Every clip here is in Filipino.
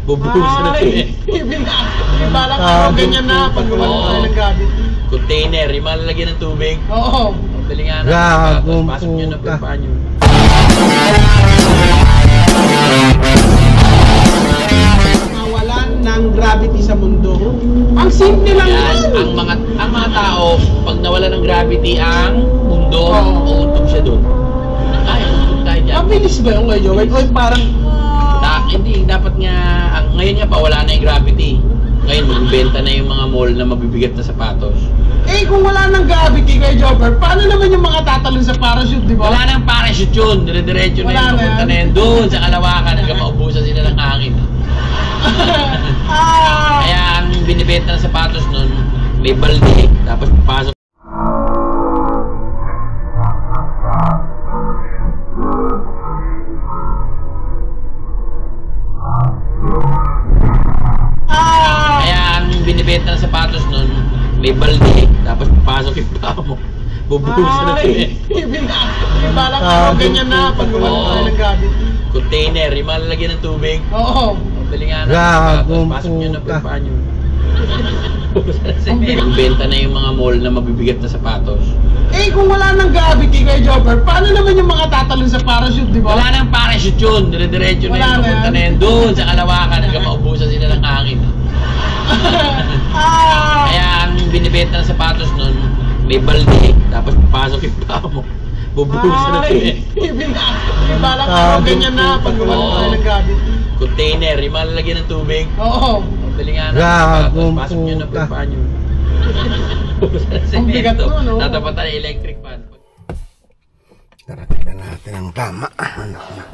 Bubuhusan na ito eh. Balak ako ganyan na pag wala tayo ng gravity. Container, yung malalagyan ng tubig. Oo. Dali nga na, pasok nyo na pagpaan nyo. Mawalan ng gravity sa mundo. Ang simple lang yan. Ang mga tao, pag nawala ng gravity ang mundo, uuntog siya doon. Ay, uuntog tayo dyan. Mabilis ba yung ngayon? Wait, parang... Hindi, dapat nga, ngayon nga pa wala na yung gravity. Ngayon, magbenta na yung mga mall na mabibigat na sapatos. Eh, kung wala nang gravity kay Jobber, paano naman yung mga tatalon sa parachute, di ba? Wala nang parachute yun, dire-diretso na yun, pupunta na yun doon sa kalawakan hanggang maubusan sila ng hangin. Kaya ang binibenta ng sapatos nun, may balde, tapos papasok. Binibenta ng sapatos nun, may balde, tapos papasok yung paa mo. Bubuhusan na ito eh. Balak ako ganyan na pag wala tayo ng gravity. Container, yung malalagyan ng tubig. Oo. Dali nga na, pasok nyo na pagpaan nyo. Benta na yung mga mall na mabibigat na sapatos. Eh, kung wala nang gravity kay Jobber, paano naman yung mga tatalon sa parachute, di ba? Wala nang parachute yun, dire-diretso na yun, pupunta na yun doon sa kalawakan hanggang maubusan sila ng hangin. Kaya ang binibenta ng sapatos nun, may balde, tapos papasok yung paa mo. Bubuhusan na ito eh. Balak ako ganyan na pag wala tayo ng gravity. Container, yung malalagyan ng tubig. Oo. Dali nga na, pasok nyo na pagpaan nyo. Ang bigat mo, no? Tatapatan ng electric fan. Darating na natin ang tama. Anak na.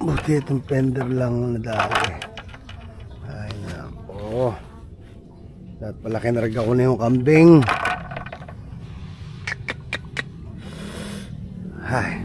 Buti itong fender lang na dali. Ay nako. Dapat pala kinarga ko na yung kambing. Ay.